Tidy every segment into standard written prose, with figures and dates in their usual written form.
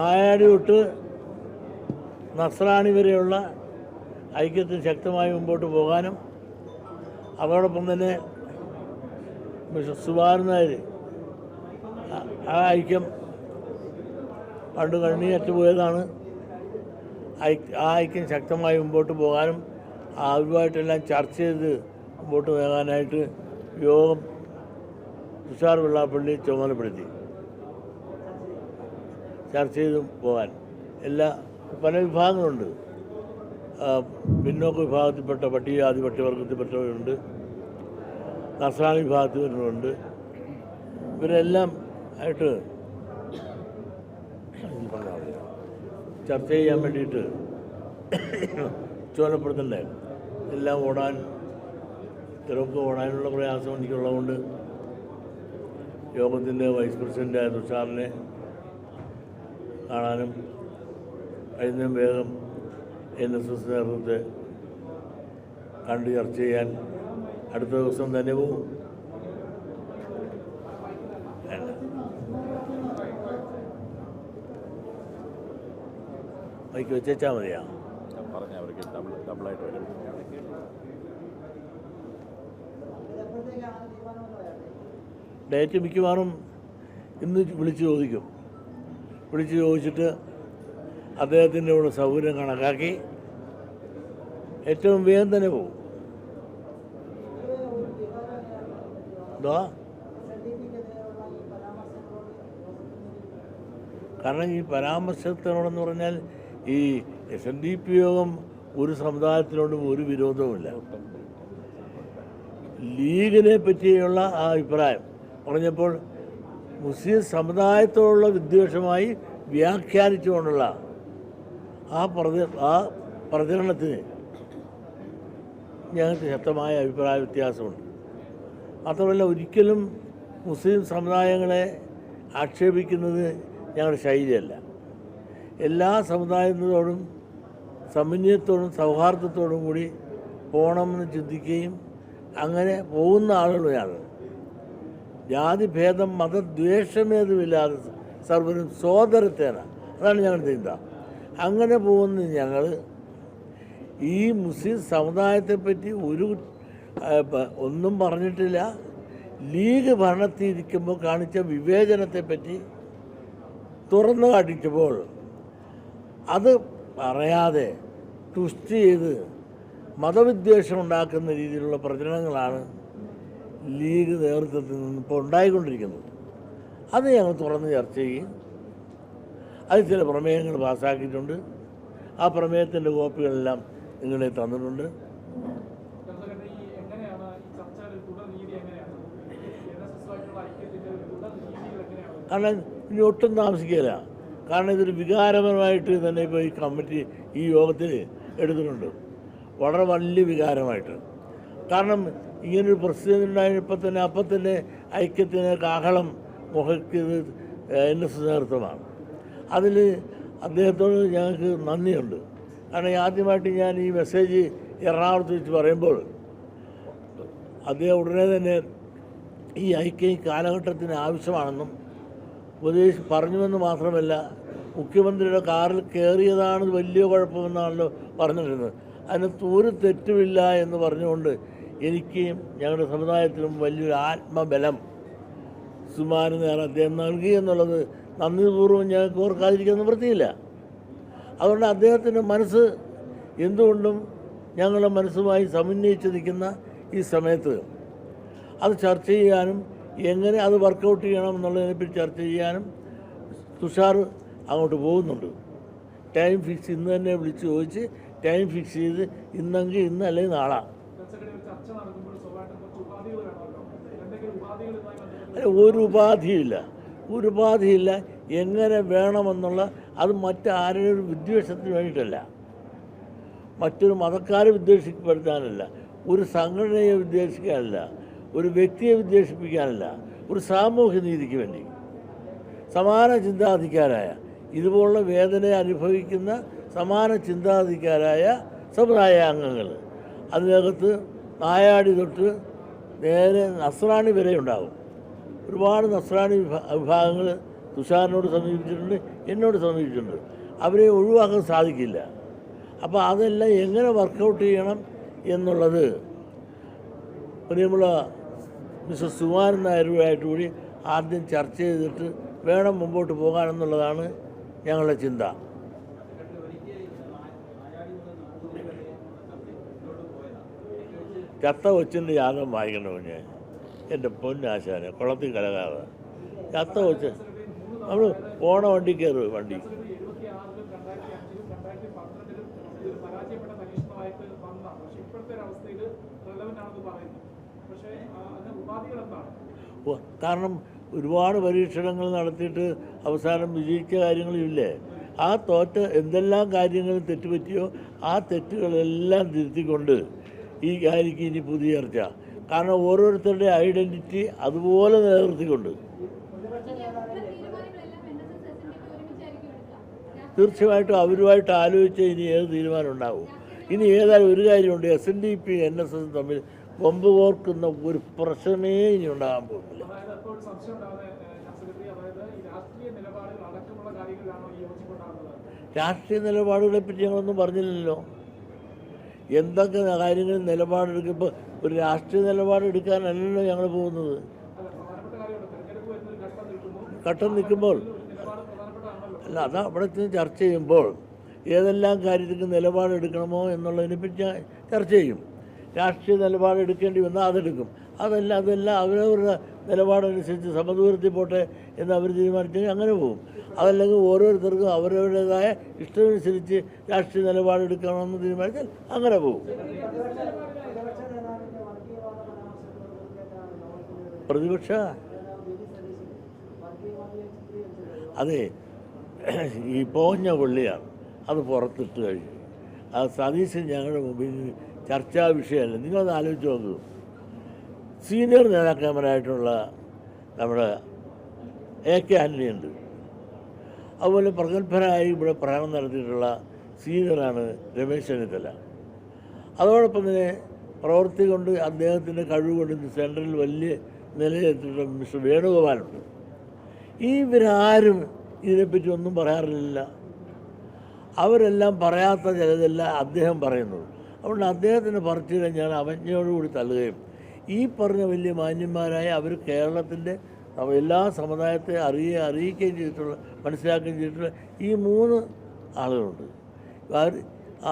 നായാടി തൊട്ട് നസ്രാണി വരെയുള്ള ഐക്യത്തിന് ശക്തമായി മുമ്പോട്ട് പോകാനും അതോടൊപ്പം തന്നെ സുകുമാരൻ നായർ ആ ഐക്യം പണ്ട് കണ്ണിയറ്റുപോയതാണ്. ആ ഐക്യം ശക്തമായി മുമ്പോട്ട് പോകാനും അവരുമായിട്ടെല്ലാം ചർച്ച ചെയ്ത് മുമ്പോട്ട് പോകാനായിട്ട് യോഗം തുഷാർ വെള്ളാപ്പള്ളി ചുമതലപ്പെടുത്തി. ചർച്ച ചെയ്ത് പോകാൻ പല വിഭാഗങ്ങളുണ്ട്. പിന്നോക്ക വിഭാഗത്തിൽപ്പെട്ട പട്ടികജാതി പട്ടികവർഗത്തിൽപ്പെട്ടവരുണ്ട്, നസ്രാണി വിഭാഗത്തിൽ വരുന്നുണ്ട്. ഇവരെല്ലാം ആയിട്ട് ചർച്ച ചെയ്യാൻ വേണ്ടിയിട്ട് ചുമതലപ്പെടുത്തണ്ടേ. എല്ലാം തിരക്ക് ഓടാനുള്ള പ്രയാസം എനിക്കുള്ളതുകൊണ്ട് യോഗത്തിൻ്റെ വൈസ് പ്രസിഡൻ്റായ തുഷാറിനെ കാണാനും കഴിയുന്നതും വേഗം NSS നേതൃത്വത്തെ കണ്ട് ചർച്ച ചെയ്യാൻ അടുത്ത ദിവസം തന്നെ പോകും. മൈക്ക് വെച്ചാൽ മതിയാ. ഡേറ്റ് മിക്കവാറും ഇന്ന് വിളിച്ച് ചോദിച്ചിട്ട് അദ്ദേഹത്തിൻ്റെ കൂടെ സൗകര്യം കണക്കാക്കി ഏറ്റവും വേഗം തന്നെ പോകും. കാരണം ഈ പരാമർശത്തിനോടെന്ന് പറഞ്ഞാൽ ഈ SNDP യോഗം ഒരു സമുദായത്തിനോടും ഒരു വിരോധവുമില്ല. ലീഗിനെ പറ്റിയുള്ള ആ അഭിപ്രായം പറഞ്ഞപ്പോൾ മുസ്ലിം സമുദായത്തോടുള്ള വിദ്വേഷമായി വ്യാഖ്യാനിച്ചുകൊണ്ടുള്ള ആ പ്രചരണത്തിന് ഞങ്ങൾക്ക് ശക്തമായ അഭിപ്രായ വ്യത്യാസമുണ്ട്. മാത്രമല്ല ഒരിക്കലും മുസ്ലിം സമുദായങ്ങളെ ആക്ഷേപിക്കുന്നത് ഞങ്ങളുടെ ശൈലിയല്ല. എല്ലാ സമുദായത്തോടും സമന്വയത്തോടും സൗഹാർദ്ദത്തോടും കൂടി പോകണമെന്ന് ചിന്തിക്കുകയും അങ്ങനെ പോകുന്ന ആളുകളാണ്. ജാതിഭേദം മതദ്വേഷമേതുമില്ലാതെ സർവ്വരും സോദരത്തേന, അതാണ് ഞങ്ങളുടെ ചിന്ത. അങ്ങനെ പോകുന്ന ഞങ്ങൾ ഈ മുസ്ലിം സമുദായത്തെപ്പറ്റി ഒന്നും പറഞ്ഞിട്ടില്ല. ലീഗ് ഭരണത്തിരിക്കുമ്പോൾ കാണിച്ച വിവേചനത്തെപ്പറ്റി തുറന്നു കാട്ടിച്ചപ്പോൾ അത് പറയാതെ ട്വിസ്റ്റ് ചെയ്ത് മതവിദ്വേഷം ഉണ്ടാക്കുന്ന രീതിയിലുള്ള പ്രചരണങ്ങളാണ് ലീഗ് നേതൃത്വത്തിൽ നിന്ന് ഇപ്പോൾ ഉണ്ടായിക്കൊണ്ടിരിക്കുന്നത്. അത് ഞങ്ങൾ തുറന്ന് ചർച്ച ചെയ്യും. അത് ചില പ്രമേയങ്ങൾ പാസ്സാക്കിയിട്ടുണ്ട്. ആ പ്രമേയത്തിൻ്റെ കോപ്പികളെല്ലാം നിങ്ങളെ തന്നിട്ടുണ്ട്. കാരണം ഇനി ഒട്ടും താമസിക്കില്ല. കാരണം ഇതൊരു വികാരപരമായിട്ട് തന്നെ ഇപ്പോൾ ഈ കമ്മിറ്റി ഈ യോഗത്തിൽ എടുത്തിട്ടുണ്ട്, വളരെ വലിയ വികാരമായിട്ട്. കാരണം ഇങ്ങനൊരു പ്രസിദ്ധീകരണം ഉണ്ടായപ്പോൾ അപ്പം തന്നെ ഐക്യത്തിന് കാഹളം മുഹക്കിയത് NSS നേതൃത്വമാണ്. അതിൽ അദ്ദേഹത്തോട് ഞങ്ങൾക്ക് നന്ദിയുണ്ട്. കാരണം ആദ്യമായിട്ട് ഞാൻ ഈ മെസ്സേജ് എറണാകുളത്ത് വെച്ച് പറയുമ്പോൾ അദ്ദേഹം ഉടനെ തന്നെ ഈ ഐക്യം കാലഘട്ടത്തിന് ആവശ്യമാണെന്നും പറഞ്ഞുവെന്ന് മാത്രമല്ല, മുഖ്യമന്ത്രിയുടെ കാറിൽ കയറിയതാണ് വലിയ കുഴപ്പമെന്നാണല്ലോ പറഞ്ഞിരുന്നത്. അതിന് ഒരു തെറ്റുമില്ല എന്ന് പറഞ്ഞുകൊണ്ട് എനിക്കും ഞങ്ങളുടെ സമുദായത്തിലും വലിയൊരു ആത്മബലം സുകുമാരൻ നായർ അദ്ദേഹം നൽകി എന്നുള്ളത് നന്ദിപൂർവ്വം ഞങ്ങൾക്ക് ഓർക്കാതിരിക്കാൻ നിവൃത്തിയില്ല. അതുകൊണ്ട് അദ്ദേഹത്തിൻ്റെ മനസ്സ് എന്തുകൊണ്ടും ഞങ്ങളുടെ മനസ്സുമായി സമന്വയിച്ച് നിൽക്കുന്ന ഈ സമയത്ത് അത് ചർച്ച ചെയ്യാനും എങ്ങനെ അത് വർക്കൗട്ട് ചെയ്യണം എന്നുള്ളതിനെപ്പറ്റി ചർച്ച ചെയ്യാനും തുഷാർ അങ്ങോട്ട് പോകുന്നുണ്ട്. ടൈം ഫിക്സ് ഇന്ന് തന്നെ വിളിച്ച് ചോദിച്ച് ടൈം ഫിക്സ് ചെയ്ത് ഇന്നെങ്കിൽ ഇന്ന് അല്ലെങ്കിൽ നാളെ. ഒരു ഉപാധിയില്ല. എങ്ങനെ വേണമെന്നുള്ള അത് മറ്റാരുടെ ഒരു വിദ്വേഷത്തിന് വേണ്ടിയിട്ടല്ല, മറ്റൊരു മതക്കാരെ വിദ്വേഷിക്കപ്പെടുത്താനല്ല, ഒരു സംഘടനയെ വിദ്വേഷിക്കാനല്ല, ഒരു വ്യക്തിയെ വിദ്വേഷിപ്പിക്കാനല്ല, ഒരു സാമൂഹ്യ നീതിക്ക് വേണ്ടി സമാന ചിന്താധികാരായ ഇതുപോലുള്ള വേദന അനുഭവിക്കുന്ന സമാന ചിന്താധികാരായ സമുദായ അംഗങ്ങൾ അതിനകത്ത് നായാടി തൊട്ട് നേരെ നസ്രാണി വരെ ഉണ്ടാകും. ഒരുപാട് നസ്രാണി വിഭാഗങ്ങൾ തുഷാറിനോട് സമീപിച്ചിട്ടുണ്ട്, എന്നോട് സമീപിച്ചിട്ടുണ്ട്. അവരെ ഒഴിവാക്കാൻ സാധിക്കില്ല. അപ്പോൾ അതെല്ലാം എങ്ങനെ വർക്കൗട്ട് ചെയ്യണം എന്നുള്ളത് പ്രിയമുള്ള മിസ്റ്റർ സുകുമാരൻ നായരുമായിട്ട് കൂടി ആദ്യം ചർച്ച ചെയ്തിട്ട് വേണം മുമ്പോട്ട് പോകാനെന്നുള്ളതാണ് ഞങ്ങളുടെ ചിന്ത. ചത്ത കൊച്ചിൻ്റെ യാഗം വായിക്കണോ ഞാൻ എൻ്റെ പൊന്നാശാനെ കുളത്തിൽ കലകാതെ ചത്ത കൊച്ച് നമ്മൾ പോണ വണ്ടി കയറുക വണ്ടി കാരണം ഒരുപാട് പരീക്ഷണങ്ങൾ നടത്തിയിട്ട് അവസാനം വിജയിച്ച കാര്യങ്ങളില്ലേ. ആ തോറ്റ എന്തെല്ലാം കാര്യങ്ങൾ തെറ്റുപറ്റിയോ ആ തെറ്റുകളെല്ലാം തിരുത്തിക്കൊണ്ട് ഈ കാര്യക്ക് ഇനി പുതിയ ചർച്ച. കാരണം ഓരോരുത്തരുടെ ഐഡൻറ്റിറ്റി അതുപോലെ നിലനിർത്തിക്കൊണ്ട് തീർച്ചയായിട്ടും അവരുമായിട്ട് ആലോചിച്ച് ഇനി ഏത് തീരുമാനം ഉണ്ടാവും. ഇനി ഏതായാലും ഒരു കാര്യമുണ്ട്, SNDP NSS തമ്മിൽ കൊമ്പ് കോർക്കുന്ന ഒരു പ്രശ്നമേ ഇനി ഉണ്ടാകാൻ പോകുന്നില്ല. രാഷ്ട്രീയ നിലപാടുകളെ പറ്റി ഞങ്ങളൊന്നും പറഞ്ഞില്ലല്ലോ. എന്തൊക്കെ കാര്യങ്ങൾ നിലപാടെടുക്കുമ്പോൾ ഒരു രാഷ്ട്രീയ നിലപാടെടുക്കാനല്ലല്ലോ ഞങ്ങൾ പോകുന്നത്. ഘട്ടം നിൽക്കുമ്പോൾ അല്ല, അതാ അവിടെ ചർച്ച ചെയ്യുമ്പോൾ ഏതെല്ലാം കാര്യത്തിൽ നിലപാടെടുക്കണമോ എന്നുള്ളതിനെപ്പറ്റി ചർച്ച ചെയ്യും. രാഷ്ട്രീയ നിലപാടെടുക്കേണ്ടി വന്നാൽ അതെടുക്കും. അതെല്ലാം അവരവരുടെ നിലപാടനുസരിച്ച് സമദൂരത്തിൽ പോട്ടെ എന്ന് അവർ തീരുമാനിച്ചെങ്കിൽ അങ്ങനെ പോകും. അതല്ലെങ്കിൽ ഓരോരുത്തർക്കും അവരവരുടേതായ ഇഷ്ടമനുസരിച്ച് രാഷ്ട്രീയ നിലപാടെടുക്കണമെന്ന് തീരുമാനിച്ചാൽ അങ്ങനെ പോകും. പ്രതിപക്ഷ അതെ ഈ പോഞ്ഞ കൊള്ളിയാണ്, അത് പുറത്തിട്ട് കഴിഞ്ഞു. അത് സതീശൻ ഞങ്ങളുടെ മുമ്പിൽ ചർച്ചാ വിഷയമല്ല. നിങ്ങളത് ആലോചിച്ച് നോക്കൂ. സീനിയർ നേതാക്കന്മാരായിട്ടുള്ള നമ്മുടെ AK ആൻ്റണി ഉണ്ട്. അതുപോലെ പ്രഗത്ഭരായി ഇവിടെ പ്രകടനം നടത്തിയിട്ടുള്ള സീനിയറാണ് രമേശ് ചെന്നിത്തല. അതോടൊപ്പം തന്നെ പ്രവൃത്തി കൊണ്ട് അദ്ദേഹത്തിൻ്റെ കഴിവ് കൊണ്ട് സെൻട്രലിൽ വലിയ നിലയിലെത്തിയിട്ടുള്ള മിസ്റ്റർ വേണുഗോപാലുണ്ട്. ഇവരാരും ഇതിനെപ്പറ്റി ഒന്നും പറയാറില്ല. അവരെല്ലാം പറയാത്ത ചിലതെല്ലാം അദ്ദേഹം പറയുന്നത്. അതുകൊണ്ട് അദ്ദേഹത്തിൻ്റെ പറച്ചിലെ ഞാൻ അവജ്ഞയോടുകൂടി തള്ളുകയും ഈ പറഞ്ഞ വലിയ മാന്യന്മാരായ അവർ കേരളത്തിൻ്റെ എല്ലാ സമുദായത്തെ അറിയിക്കുകയും ചെയ്തിട്ടുള്ള മനസ്സിലാക്കുകയും ചെയ്തിട്ടുള്ള ഈ 3 ആളുകളുണ്ട്.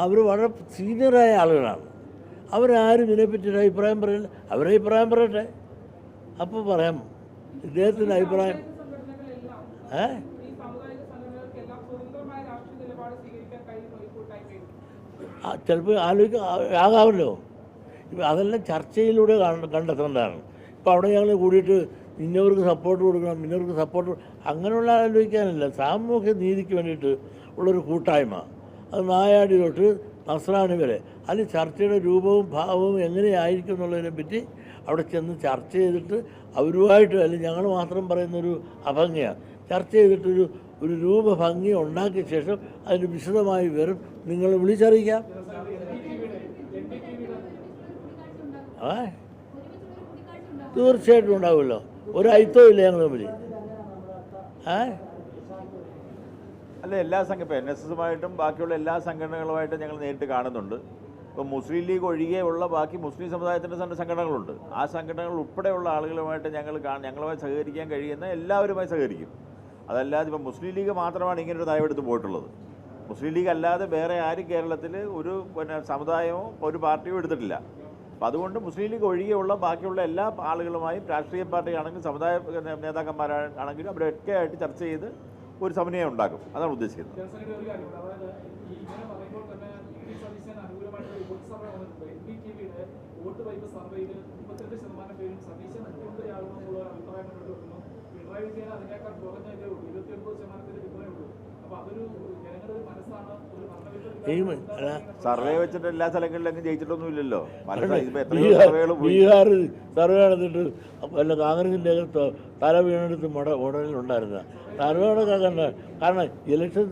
അവർ വളരെ സീനിയറായ ആളുകളാണ്. അവരാരും ഇതിനെപ്പറ്റിയൊരു അഭിപ്രായം പറയില്ല. അവരെ അഭിപ്രായം പറയട്ടെ, അപ്പോൾ പറയാം ഇദ്ദേഹത്തിൻ്റെ അഭിപ്രായം. ചിലപ്പോൾ ആകാമല്ലോ. അതെല്ലാം ചർച്ചയിലൂടെ കണ്ടെത്തേണ്ടതാണ്. ഇപ്പോൾ അവിടെ ഞങ്ങൾ കൂടിയിട്ട് ഇന്നവർക്ക് സപ്പോർട്ട് കൊടുക്കണം, ഇന്നവർക്ക് സപ്പോർട്ട് അങ്ങനെയുള്ള ആലോചിക്കാനല്ല. സാമൂഹ്യ നീതിക്ക് വേണ്ടിയിട്ട് ഉള്ളൊരു കൂട്ടായ്മ, അത് നായാടി തൊട്ട് നസ്രാണി വരെ. അതിൽ ചർച്ചയുടെ രൂപവും ഭാവവും എങ്ങനെയായിരിക്കും എന്നുള്ളതിനെപ്പറ്റി അവിടെ ചെന്ന് ചർച്ച ചെയ്തിട്ട് അവരുമായിട്ട്, അല്ലെങ്കിൽ ഞങ്ങൾ മാത്രം പറയുന്നൊരു അഭംഗിയാണ്, ചർച്ച ചെയ്തിട്ടൊരു രൂപഭംഗി ഉണ്ടാക്കിയ ശേഷം അതിന് വിശദമായി വരും നിങ്ങൾ വിളിച്ചറിയിക്കാം. തീർച്ചയായിട്ടും ഉണ്ടാവുമല്ലോ. ഒരു ഐത്തവും ഇല്ല ഞങ്ങൾ തമ്മിൽ. അല്ല, എല്ലാ ഇപ്പോൾ NSSുമായിട്ടും ബാക്കിയുള്ള എല്ലാ സംഘടനകളുമായിട്ടും ഞങ്ങൾ നേരിട്ട് കാണുന്നുണ്ട്. ഇപ്പോൾ മുസ്ലിം ലീഗ് ഒഴികെയുള്ള ബാക്കി മുസ്ലിം സമുദായത്തിൻ്റെ സംഘടനകളുണ്ട്. ആ സംഘടനകൾ ഉൾപ്പെടെയുള്ള ആളുകളുമായിട്ട് ഞങ്ങളുമായി സഹകരിക്കാൻ കഴിയുന്ന എല്ലാവരുമായി സഹകരിക്കും. അതല്ലാതെ ഇപ്പോൾ മുസ്ലിം ലീഗ് മാത്രമാണ് ഇങ്ങനൊരു നയമെടുത്ത് പോയിട്ടുള്ളത്. മുസ്ലിം ലീഗ് അല്ലാതെ വേറെ ആരും കേരളത്തിൽ ഒരു സമുദായമോ ഒരു പാർട്ടിയോ എടുത്തിട്ടില്ല. അപ്പോൾ അതുകൊണ്ട് മുസ്ലിം ലീഗ് ഒഴികെയുള്ള ബാക്കിയുള്ള എല്ലാ ആളുകളുമായും രാഷ്ട്രീയ പാർട്ടിയാണെങ്കിലും സമുദായ നേതാക്കന്മാരാണെങ്കിലും അവരൊക്കെ ആയിട്ട് ചർച്ച ചെയ്ത് ഒരു സമന്വയം ഉണ്ടാക്കും. അതാണ് ഉദ്ദേശിക്കുന്നത്. സർവേ വെച്ചിട്ട് എല്ലാ സ്ഥലങ്ങളിലും ജയിച്ചിട്ടൊന്നും ഇല്ലല്ലോ. ബീഹാർ സർവേ നടന്നിട്ട് വല്ല കോൺഗ്രസിൻ്റെ തല വീണെടുത്ത് ഉടനിലുണ്ടായിരുന്ന സർവേകളൊക്കെ കണ്ട. കാരണം ഇലക്ഷൻ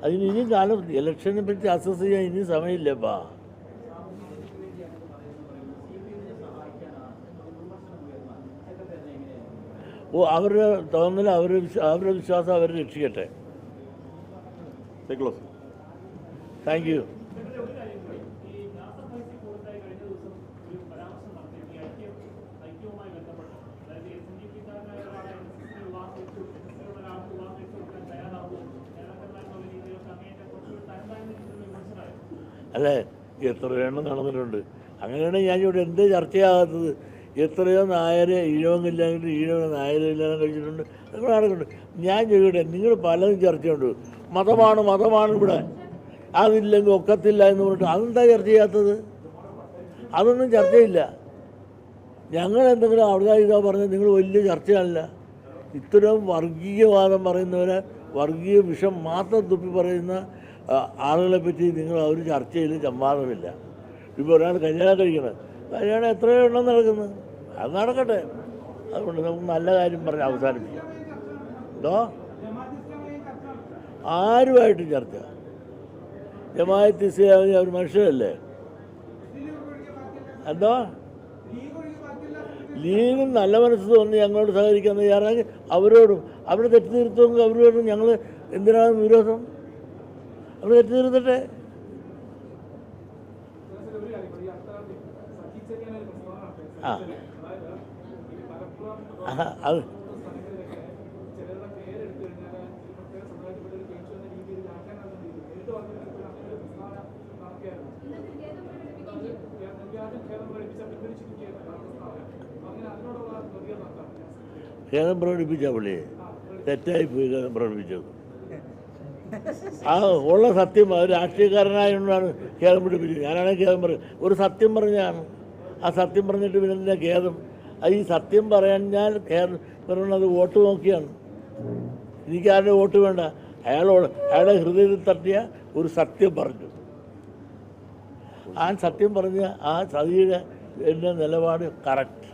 അതിന് ഇനിയും കാലം, ഇലക്ഷനെ പറ്റി അസസ് ചെയ്യാൻ ഇനിയും സമയമില്ലപ്പാ. അവരുടെ തോന്നൽ, അവരുടെ വിശ്വാസം അവർ രക്ഷിക്കട്ടെ. ക്ലോസ്. Thank you. അല്ലേ, എത്രയോ എണ്ണം നടന്നിട്ടുണ്ട്. അങ്ങനെയാണെങ്കിൽ ഞാൻ ഇവിടെ എന്ത് ചർച്ചയാകാത്തത്? എത്രയോ നായർ ഈഴവങ്ങില്ലെങ്കിൽ ഈഴവ നായരില്ലാതെ കഴിച്ചിട്ടുണ്ട്, നിങ്ങൾ നടക്കുന്നുണ്ട്. ഞാൻ ചോദിക്കട്ടെ, നിങ്ങൾ പലതും ചർച്ചയുണ്ട്. മതമാണ് ഇവിടെ, അതില്ലെങ്കിൽ ഒക്കത്തില്ല എന്ന് പറഞ്ഞിട്ട് അതെന്താ ചർച്ച ചെയ്യാത്തത്? അതൊന്നും ചർച്ചയില്ല. ഞങ്ങൾ എന്തെങ്കിലും അവിടെ ഇതാ പറഞ്ഞത് നിങ്ങൾ വലിയ ചർച്ചയല്ല. ഇത്തരം വർഗീയവാദം പറയുന്നവരെ, വർഗീയ വിഷം മാത്രം തുപ്പി പറയുന്ന ആളുകളെ പറ്റി നിങ്ങൾ ഒരു ചർച്ചയിൽ സംവാദമില്ല. ഇപ്പോൾ ഒരാൾ കല്യാണം കഴിക്കണം, കല്യാണം എത്രയോ എണ്ണം നടക്കുന്നത്, അത് നടക്കട്ടെ. അതുകൊണ്ട് നമുക്ക് നല്ല കാര്യം പറഞ്ഞ് അവസാനിപ്പിക്കാം. എന്തോ ആരുമായിട്ടും ചർച്ച, ജമാഅത്ത് ഇസ്ലാമി അവർ മനുഷ്യരല്ലേ. എന്തോ ലീഗും നല്ല മനസ്സ് തോന്നി ഞങ്ങളോട് സഹകരിക്കാൻ തയ്യാറാക്കി അവരോടും അവർ തെറ്റ് തിരുത്തുമെങ്കിൽ അവരോടും ഞങ്ങൾ എന്തിനാണ് വിരോധം? അവർ തെറ്റ് തിരുത്തട്ടെ. അത് ഖേദം പ്രകടിപ്പിച്ച പുള്ളിയെ തെറ്റായിപ്പോയി ഖേദം പ്രകടിപ്പിച്ചത്. ആ ഉള്ള സത്യം അത് രാഷ്ട്രീയക്കാരനായതുകൊണ്ടാണ് ഖേദം പിടിപ്പിച്ചത്. ഞാനാണെങ്കിൽ ഖേദം പറയും, ഒരു സത്യം പറഞ്ഞാണ്. ആ സത്യം പറഞ്ഞിട്ട് പിന്നെ ഖേദം. അത് ഈ സത്യം പറയാൻ ഖേദം പറയുന്നത് വോട്ട് നോക്കിയാണ്. എനിക്കാരുടെ വോട്ട് വേണ്ട, അയാളുടെ ഹൃദയത്തിൽ തട്ടിയ ഒരു സത്യം പറഞ്ഞു. ആ സത്യം പറഞ്ഞ ആ സതിയുടെ എൻ്റെ നിലപാട് കറക്റ്റ്.